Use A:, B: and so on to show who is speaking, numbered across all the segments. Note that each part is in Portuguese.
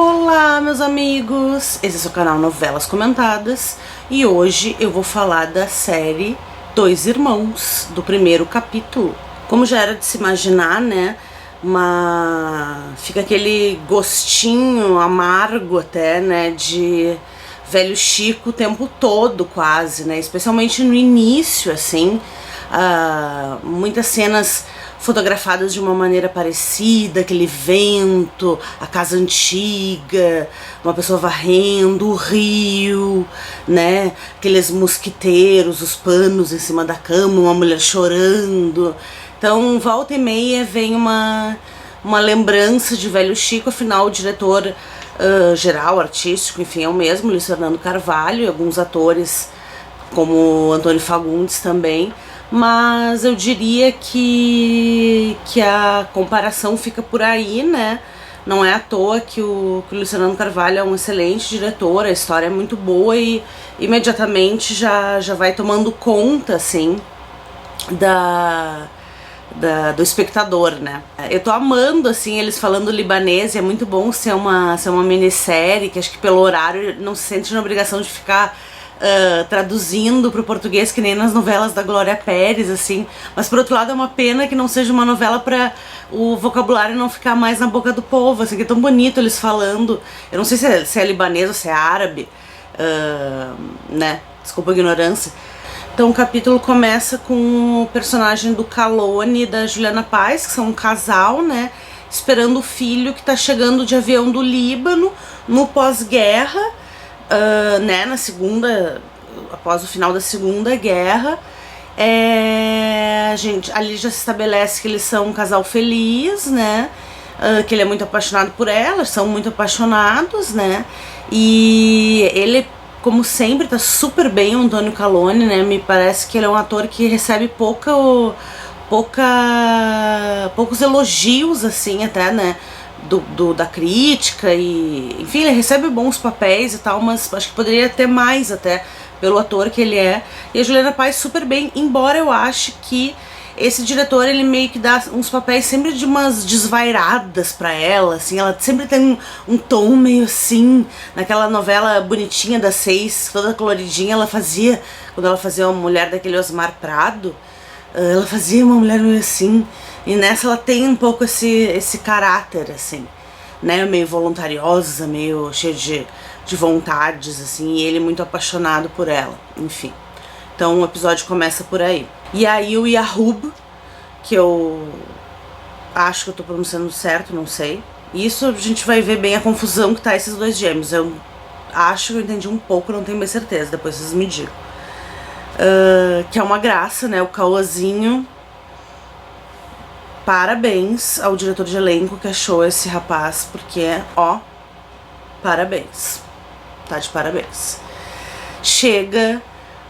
A: Olá, meus amigos! Esse é o seu canal Novelas Comentadas e hoje eu vou falar da série Dois Irmãos, do primeiro capítulo. Como já era de se imaginar, né? Fica aquele gostinho amargo até, né? De velho Chico o tempo todo, quase, né? Especialmente no início, assim. Muitas cenas fotografadas de uma maneira parecida, aquele vento, a casa antiga, uma pessoa varrendo, o rio, né? Aqueles mosquiteiros, os panos em cima da cama, uma mulher chorando. Então, volta e meia vem uma lembrança de velho Chico, afinal o diretor geral, artístico, enfim, é o mesmo, Luiz Fernando Carvalho, e alguns atores como Antônio Fagundes também. Mas eu diria que a comparação fica por aí, né? Não é à toa que o Luiz Fernando Carvalho é um excelente diretor, a história é muito boa e imediatamente já vai tomando conta, assim, do espectador, né? Eu tô amando, assim, eles falando libanês, e é muito bom ser uma minissérie, que acho que pelo horário não se sente na obrigação de ficar traduzindo pro português, que nem nas novelas da Glória Pérez, assim. Mas por outro lado é uma pena que não seja uma novela pra o vocabulário não ficar mais na boca do povo, assim, que é tão bonito eles falando. Eu não sei se é libanês ou se é árabe, né? Desculpa a ignorância. Então o capítulo começa com o personagem do Calone e da Juliana Paz, que são um casal, né? Esperando o filho que tá chegando de avião do Líbano no pós-guerra, né, após o final da Segunda Guerra. Ali já se estabelece que eles são um casal feliz, né, que ele é muito apaixonado por ela, são muito apaixonados, né, e ele, como sempre, tá super bem, o Antônio Calone, né, me parece que ele é um ator que recebe poucos elogios, assim, até, né, da crítica, e enfim, ele recebe bons papéis e tal, mas acho que poderia ter mais até pelo ator que ele é. E a Juliana Paz super bem, embora eu ache que esse diretor, ele meio que dá uns papéis sempre de umas desvairadas pra ela, assim, ela sempre tem um tom meio assim, naquela novela bonitinha das 6, toda coloridinha, quando ela fazia uma mulher daquele Osmar Prado, ela fazia uma mulher meio assim. E nessa ela tem um pouco esse caráter, assim, né, meio voluntariosa, meio cheia de vontades, assim, e ele muito apaixonado por ela, enfim. Então o episódio começa por aí. E aí o Yahub, que eu acho que eu tô pronunciando certo, não sei. Isso a gente vai ver bem a confusão que tá esses dois gêmeos. Eu acho que eu entendi um pouco, não tenho bem certeza, depois vocês me digam. Que é uma graça, né, o Cauãzinho. Parabéns ao diretor de elenco que achou esse rapaz, porque, ó, parabéns, tá de parabéns. Chega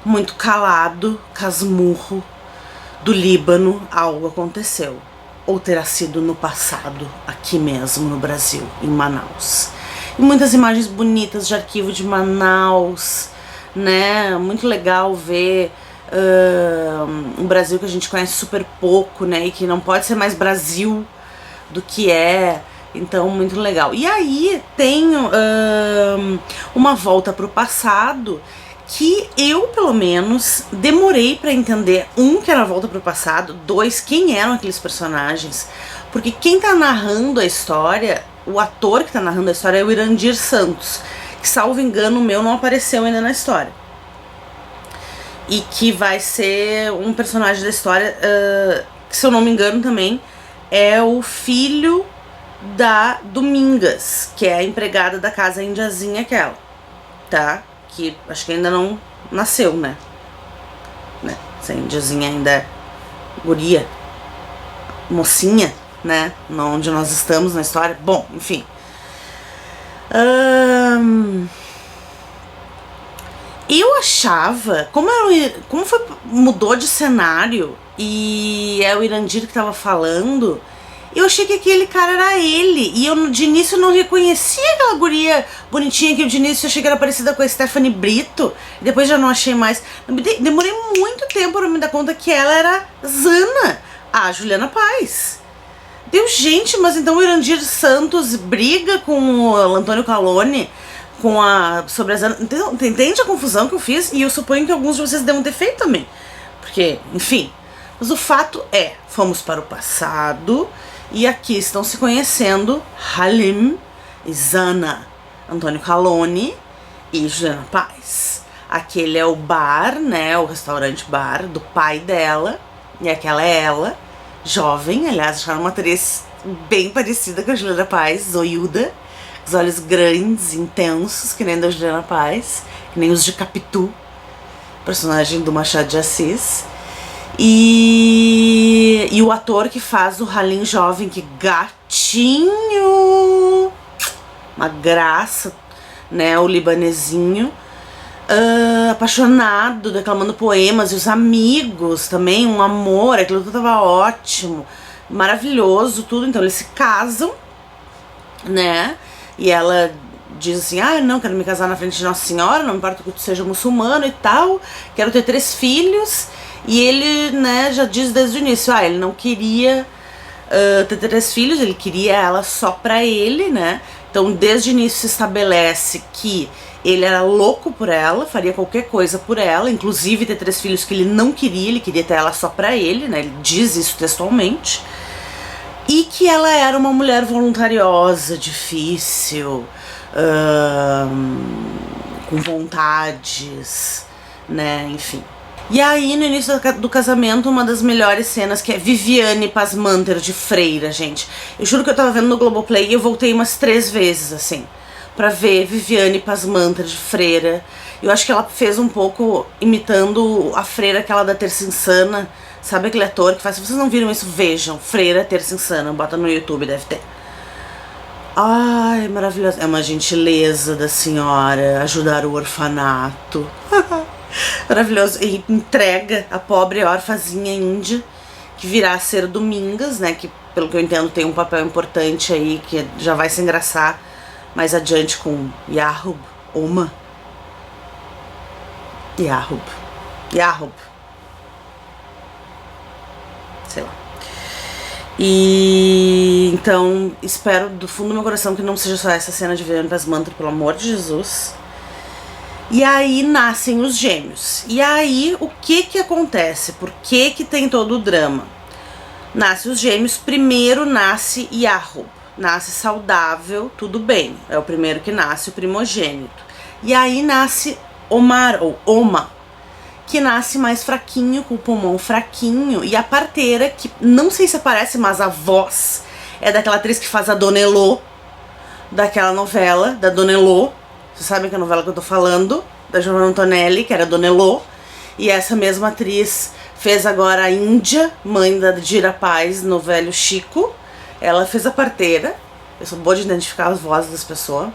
A: muito calado, casmurro, do Líbano, algo aconteceu. Ou terá sido no passado, aqui mesmo no Brasil, em Manaus. E muitas imagens bonitas de arquivo de Manaus, né, muito legal ver um Brasil que a gente conhece super pouco, né, e que não pode ser mais Brasil do que é, então muito legal. E aí tem uma volta pro passado que eu, pelo menos, demorei pra entender, que era a volta pro passado, 2, quem eram aqueles personagens, porque quem tá narrando a história, o ator que tá narrando a história é o Irandir Santos, que, salvo engano meu, não apareceu ainda na história. E que vai ser um personagem da história, que, se eu não me engano também, é o filho da Domingas, que é a empregada da casa indiazinha aquela, tá? Que acho que ainda não nasceu, né? Essa indiazinha ainda é guria, mocinha, né? Onde nós estamos na história. Bom, enfim. Eu achava, mudou de cenário e é o Irandir que tava falando, eu achei que aquele cara era ele, e eu de início não reconhecia aquela guria bonitinha que eu de início achei que era parecida com a Stephanie Brito, e depois já não achei mais. Demorei muito tempo pra me dar conta que ela era Zana, a Juliana Paz. Deu, gente, mas então o Irandir Santos briga com o Antônio Calone sobre as... Entende a confusão que eu fiz? E eu suponho que alguns de vocês devem ter feito também. Porque, enfim. Mas o fato é, fomos para o passado e aqui estão se conhecendo Halim e Zana, Antônio Calone e Juliana Paz. Aquele é o bar, né, o restaurante bar do pai dela, e aquela é ela, jovem, aliás, acharam uma atriz bem parecida com a Juliana Paz, zoiuda, os olhos grandes, intensos, que nem da Juliana Paz, que nem os de Capitu, personagem do Machado de Assis. E o ator que faz o Halim jovem, que gatinho, uma graça, né, o libanesinho, apaixonado, declamando poemas, e os amigos também, um amor, aquilo tudo tava ótimo, maravilhoso, tudo. Então eles se casam, né, e ela diz assim, não, quero me casar na frente de Nossa Senhora, não importa que tu seja muçulmano e tal, quero ter 3 filhos. E ele, né, já diz desde o início, ele não queria ter 3 filhos, ele queria ela só pra ele, né? Então, desde o início se estabelece que ele era louco por ela, faria qualquer coisa por ela, inclusive ter 3 filhos que ele não queria, ele queria ter ela só pra ele, né? Ele diz isso textualmente. E que ela era uma mulher voluntariosa, difícil, com vontades, né? Enfim. E aí, no início do casamento, uma das melhores cenas, que é Viviane Pasmanter de Freira, gente. Eu juro que eu tava vendo no Globoplay e eu voltei umas 3 vezes, assim, pra ver Viviane Pasmanter de Freira. Eu acho que ela fez um pouco imitando a freira, aquela da Terça Insana. Sabe aquele ator que faz... Se vocês não viram isso, vejam. Freira Terça Insana, bota no YouTube, deve ter. Ai, maravilhosa. É uma gentileza da senhora ajudar o orfanato. Maravilhoso. E entrega a pobre órfãzinha índia, que virá a ser Domingas, né, que pelo que eu entendo tem um papel importante aí, que já vai se engraçar mais adiante com Yahub, Yahub, sei lá. E então espero do fundo do meu coração que não seja só essa cena de Viviane Pasmanter, pelo amor de Jesus. E aí nascem os gêmeos. E aí o que acontece? Por que tem todo o drama? Nascem os gêmeos, primeiro nasce Yahub, nasce saudável, tudo bem, é o primeiro que nasce, o primogênito. E aí nasce Omar, ou Oma, que nasce mais fraquinho, com o pulmão fraquinho, e a parteira, que não sei se aparece, mas a voz é daquela atriz que faz a Dona Elô, daquela novela, da Dona Elô. Vocês sabem que é a novela que eu tô falando, da Giovanna Antonelli, que era Dona Elô. E essa mesma atriz fez agora a Índia, mãe da Dira Paz, no Velho Chico. Ela fez a parteira. Eu sou boa de identificar as vozes das pessoas.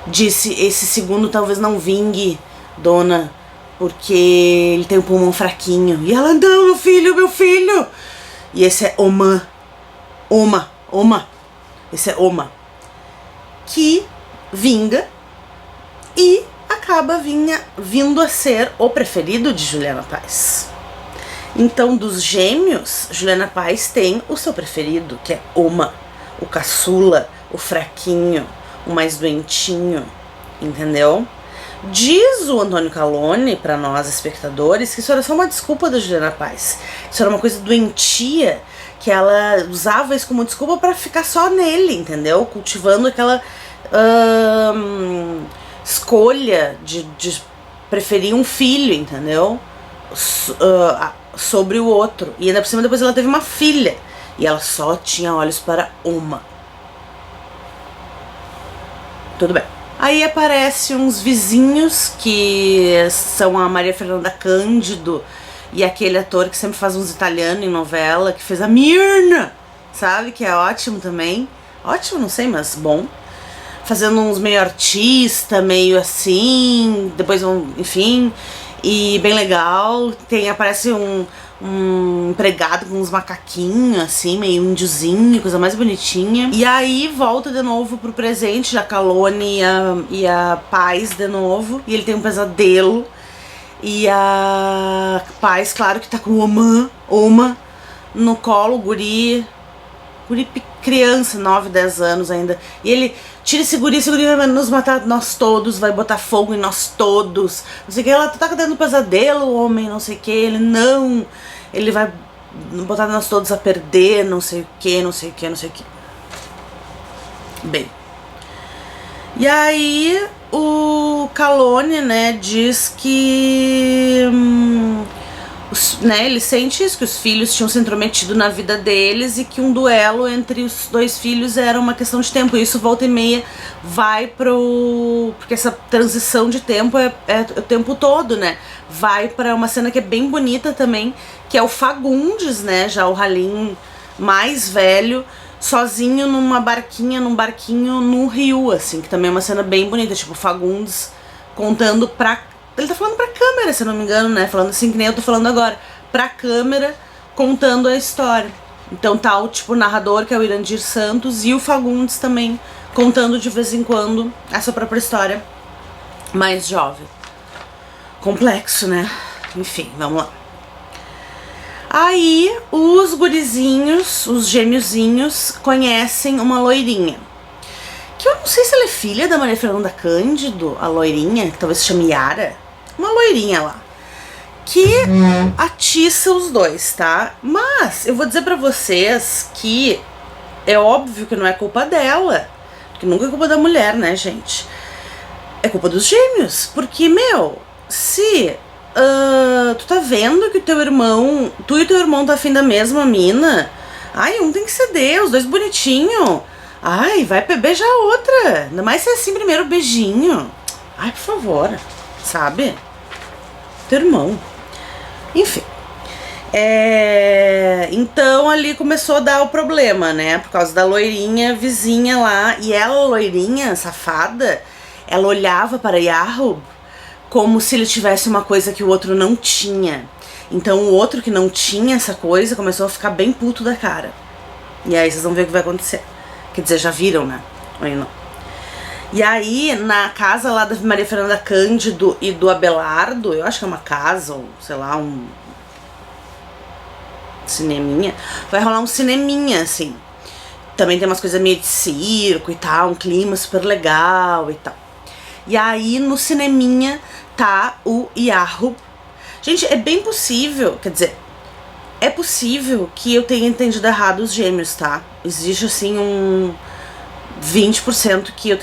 A: Disse, esse segundo talvez não vingue, dona, porque ele tem o pulmão fraquinho. E ela, não, meu filho. E esse é Oma. Esse é Oma. Que vinga e acaba vindo a ser o preferido de Juliana Paz. Então, dos gêmeos, Juliana Paz tem o seu preferido, que é Oma, o caçula, o fraquinho, o mais doentinho, entendeu? Diz o Antônio Calone, pra nós espectadores, que isso era só uma desculpa da Juliana Paz. Isso era uma coisa doentia, que ela usava isso como desculpa pra ficar só nele, entendeu? Cultivando aquela escolha de preferir um filho, entendeu? Sobre o outro. E ainda por cima depois ela teve uma filha. E ela só tinha olhos para uma. Tudo bem. Aí aparecem uns vizinhos que são a Maria Fernanda Cândido e aquele ator que sempre faz uns italianos em novela, que fez a Mirna, sabe? Que é ótimo também. Ótimo, não sei, mas bom. Fazendo uns meio artista, meio assim, depois enfim, e bem legal. Aparece um empregado com uns macaquinhos, assim, meio índiozinho, coisa mais bonitinha. E aí volta de novo pro presente, a Calone e a Paz de novo, e ele tem um pesadelo. E a Paz, claro que tá com o Oma no colo, o guri guri criança, 9, 10 anos ainda. E ele, tira esse guri vai nos matar nós todos, vai botar fogo em nós todos. Não sei o que, ela tá dando pesadelo, homem, não sei o que. Ele, não, ele vai botar nós todos a perder, não sei o que, não sei o que, não sei o que. Bem, e aí o Calone, né, diz que né, ele sente isso, que os filhos tinham se intrometido na vida deles e que um duelo entre os dois filhos era uma questão de tempo. E isso volta e meia vai porque essa transição de tempo é o tempo todo, né? Vai pra uma cena que é bem bonita também, que é o Fagundes, né, já o Halim mais velho, sozinho num barquinho no rio, assim, que também é uma cena bem bonita, tipo, o Fagundes contando ele tá falando pra câmera, se eu não me engano, né, falando assim que nem eu tô falando agora, pra câmera, contando a história. Então tá o, tipo, narrador, que é o Irandir Santos, e o Fagundes também, contando de vez em quando a sua própria história, mais jovem. Complexo, né? Enfim, vamos lá. Aí, os gurizinhos, os gêmeozinhos, conhecem uma loirinha. Que eu não sei se ela é filha da Maria Fernanda Cândido, a loirinha, que talvez se chame Yara. Uma loirinha lá. Que atiça os dois, tá? Mas, eu vou dizer pra vocês que é óbvio que não é culpa dela. Porque nunca é culpa da mulher, né, gente? É culpa dos gêmeos. Porque, se... tu tá vendo que tu e teu irmão tá afim da mesma mina? Ai, um tem que ceder, os dois bonitinhos. Ai, vai beijar a outra. Ainda mais se é assim, primeiro beijinho. Ai, por favor, sabe? Teu irmão. Enfim. Então ali começou a dar o problema, né? Por causa da loirinha vizinha lá. E ela, loirinha, safada, ela olhava para Yahub como se ele tivesse uma coisa que o outro não tinha. Então o outro que não tinha essa coisa começou a ficar bem puto da cara. E aí vocês vão ver o que vai acontecer. Quer dizer, já viram, né? Ou não. E aí, na casa lá da Maria Fernanda Cândido e do Abelardo, eu acho que é uma casa, ou sei lá, um cineminha. Vai rolar um cineminha, assim. Também tem umas coisas meio de circo e tal, um clima super legal e tal. E aí, no cineminha, tá o Yahub. Gente, é bem possível, quer dizer, é possível que eu tenha entendido errado os gêmeos, tá? Existe, assim, um 20% que eu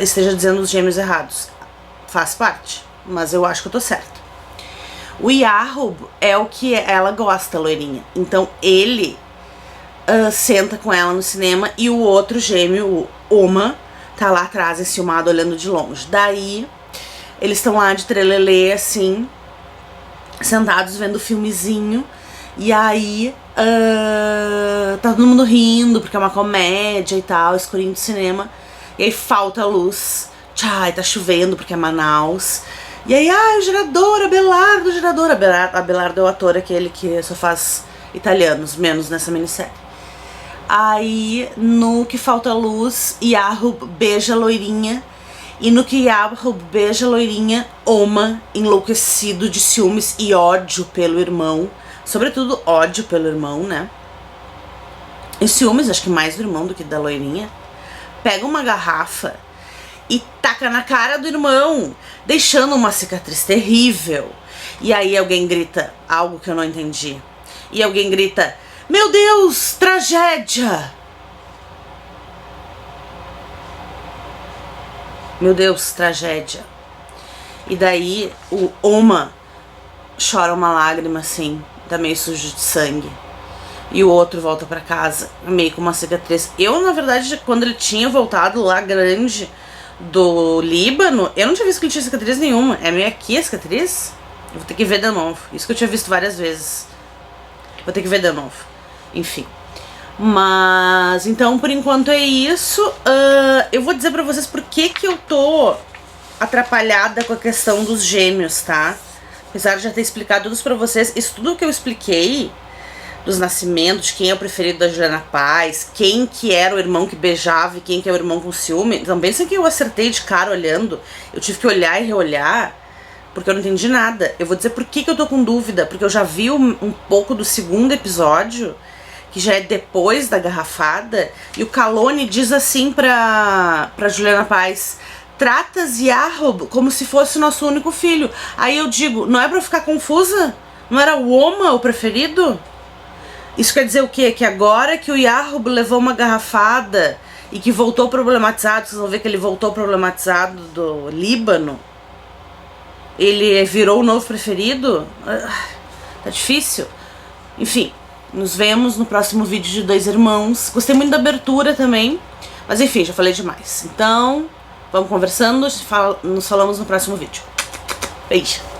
A: esteja dizendo os gêmeos errados. Faz parte, mas eu acho que eu tô certa. O Yahub é o que ela gosta, loirinha. Então, ele senta com ela no cinema e o outro gêmeo, o Oma, tá lá atrás, enciumado, olhando de longe. Daí, eles estão lá de trelelê, assim, sentados vendo o filmezinho. E aí, tá todo mundo rindo, porque é uma comédia e tal, escurinho de cinema. E aí falta a luz. Tchai, tá chovendo, porque é Manaus. E aí, o gerador, Abelardo, o gerador. Abelardo é o ator, aquele que só faz italianos, menos nessa minissérie. Aí, no que falta luz, Yahub beija a loirinha. E no que Yahub beija a loirinha, Oma, enlouquecido de ciúmes e ódio pelo irmão. Sobretudo ódio pelo irmão, né? E ciúmes, acho que mais do irmão do que da loirinha. Pega uma garrafa e taca na cara do irmão, deixando uma cicatriz terrível. E aí alguém grita algo que eu não entendi. E alguém grita: meu Deus, tragédia! Meu Deus, tragédia. E daí o Oma chora uma lágrima assim, tá meio sujo de sangue. E o outro volta pra casa, meio com uma cicatriz. Eu, na verdade, quando ele tinha voltado lá grande do Líbano, eu não tinha visto que ele tinha cicatriz nenhuma. É meio aqui a cicatriz? Eu vou ter que ver de novo. Isso que eu tinha visto várias vezes. Vou ter que ver de novo. Enfim. Mas, então, por enquanto é isso. Eu vou dizer pra vocês por que eu tô atrapalhada com a questão dos gêmeos, tá? Apesar de já ter explicado tudo pra vocês, isso tudo que eu expliquei dos nascimentos, de quem é o preferido da Juliana Paz, quem que era o irmão que beijava e quem que é o irmão com ciúme. Então pensa que eu acertei de cara olhando. Eu tive que olhar e reolhar, porque eu não entendi nada. Eu vou dizer por que eu tô com dúvida, porque eu já vi um pouco do segundo episódio, que já é depois da garrafada, e o Calone diz assim pra Juliana Paz: tratas Jacob como se fosse o nosso único filho. Aí eu digo, não é pra ficar confusa? Não era o Oma o preferido? Isso quer dizer o quê? Que agora que o Jacob levou uma garrafada e que voltou problematizado, vocês vão ver que ele voltou problematizado do Líbano, ele virou o novo preferido? Tá difícil. Enfim, nos vemos no próximo vídeo de Dois Irmãos. Gostei muito da abertura também, mas enfim, já falei demais. Então, vamos conversando, nos falamos no próximo vídeo. Beijo!